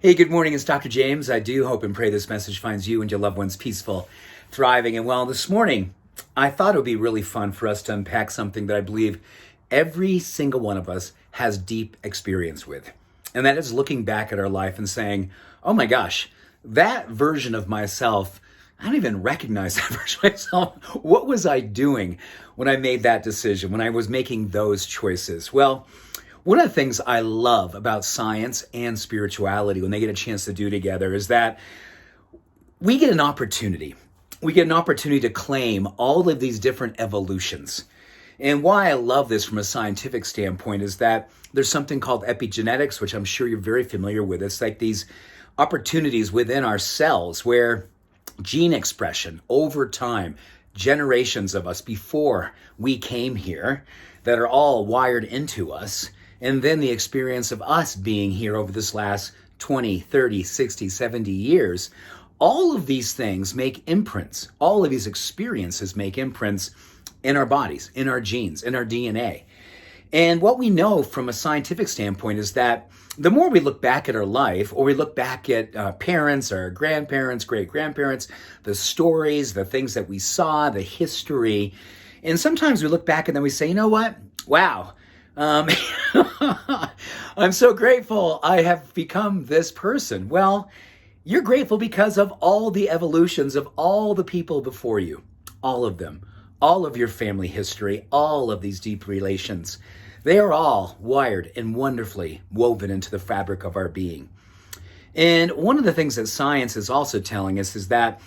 Hey, good morning. It's Dr. James. I do hope and pray this message finds you and your loved ones peaceful, thriving, and well. This morning, I thought it would be really fun for us to unpack something that I believe every single one of us has deep experience with. And that is looking back at our life and saying, oh my gosh, that version of myself, I don't even recognize that version of myself. What was I doing when I made that decision, when I was making those choices? Well, one of the things I love about science and spirituality when they get a chance to do together is that we get an opportunity. We get an opportunity to claim all of these different evolutions. And why I love this from a scientific standpoint is that there's something called epigenetics, which I'm sure you're very familiar with. It's like these opportunities within our cells where gene expression over time, generations of us before we came here that are all wired into us. And then the experience of us being here over this last 20, 30, 60, 70 years, all of these things make imprints. All of these experiences make imprints in our bodies, in our genes, in our DNA. And what we know from a scientific standpoint is that the more we look back at our life, or we look back at parents, our grandparents, great-grandparents, the stories, the things that we saw, the history, and sometimes we look back and then we say, you know what? Wow. I'm so grateful I have become this person. Well, you're grateful because of all the evolutions of all the people before you, all of them, all of your family history, all of these deep relations. They are all wired and wonderfully woven into the fabric of our being. And one of the things that science is also telling us is that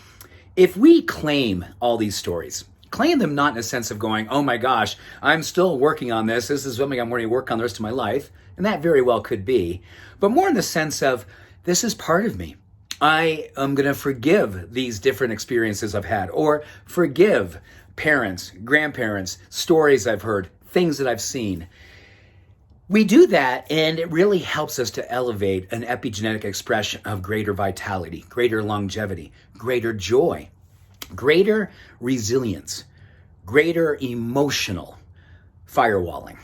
if we claim all these stories, claim them not in a sense of going, oh my gosh, I'm still working on this. This is something I'm going to work on the rest of my life. And that very well could be. But more in the sense of, this is part of me. I am going to forgive these different experiences I've had, or forgive parents, grandparents, stories I've heard, things that I've seen. We do that, and it really helps us to elevate an epigenetic expression of greater vitality, greater longevity, greater joy, greater resilience, greater emotional firewalling.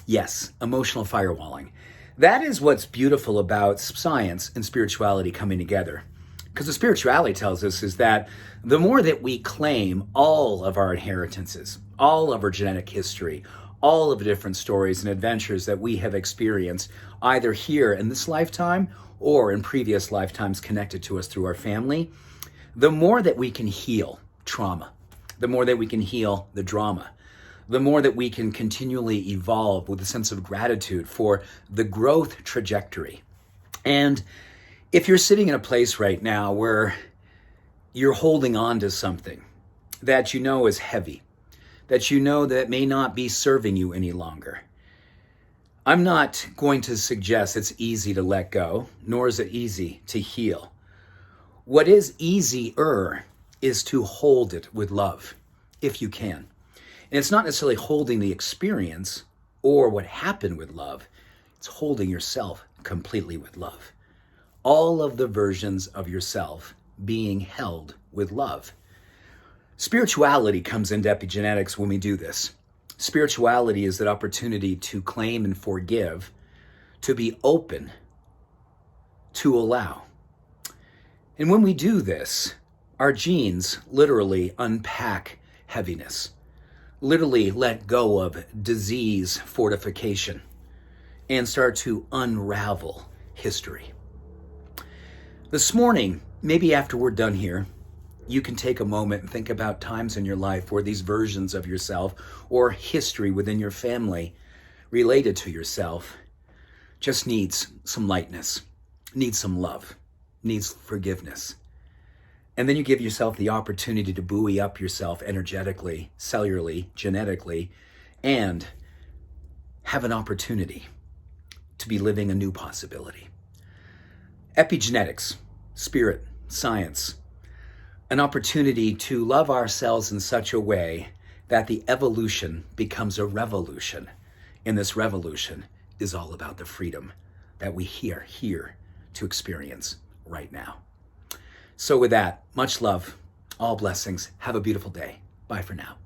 Yes, emotional firewalling. That is what's beautiful about science and spirituality coming together. Because the spirituality tells us is that the more that we claim all of our inheritances, all of our genetic history, all of the different stories and adventures that we have experienced, either here in this lifetime or in previous lifetimes connected to us through our family, the more that we can heal trauma, the more that we can heal the drama, the more that we can continually evolve with a sense of gratitude for the growth trajectory. And if you're sitting in a place right now where you're holding on to something that you know is heavy, that you know that may not be serving you any longer, I'm not going to suggest it's easy to let go, nor is it easy to heal. What is easier is to hold it with love, if you can. And it's not necessarily holding the experience or what happened with love. It's holding yourself completely with love. All of the versions of yourself being held with love. Spirituality comes into epigenetics when we do this. Spirituality is that opportunity to claim and forgive, to be open, to allow. And when we do this, our genes literally unpack heaviness, literally let go of disease fortification, and start to unravel history. This morning, maybe after we're done here, you can take a moment and think about times in your life where these versions of yourself or history within your family related to yourself just needs some lightness, needs some love, needs forgiveness. And then you give yourself the opportunity to buoy up yourself energetically, cellularly, genetically, and have an opportunity to be living a new possibility. Epigenetics, spirit, science, an opportunity to love ourselves in such a way that the evolution becomes a revolution. And this revolution is all about the freedom that we are here to experience right now. So with that, much love, all blessings. Have a beautiful day. Bye for now.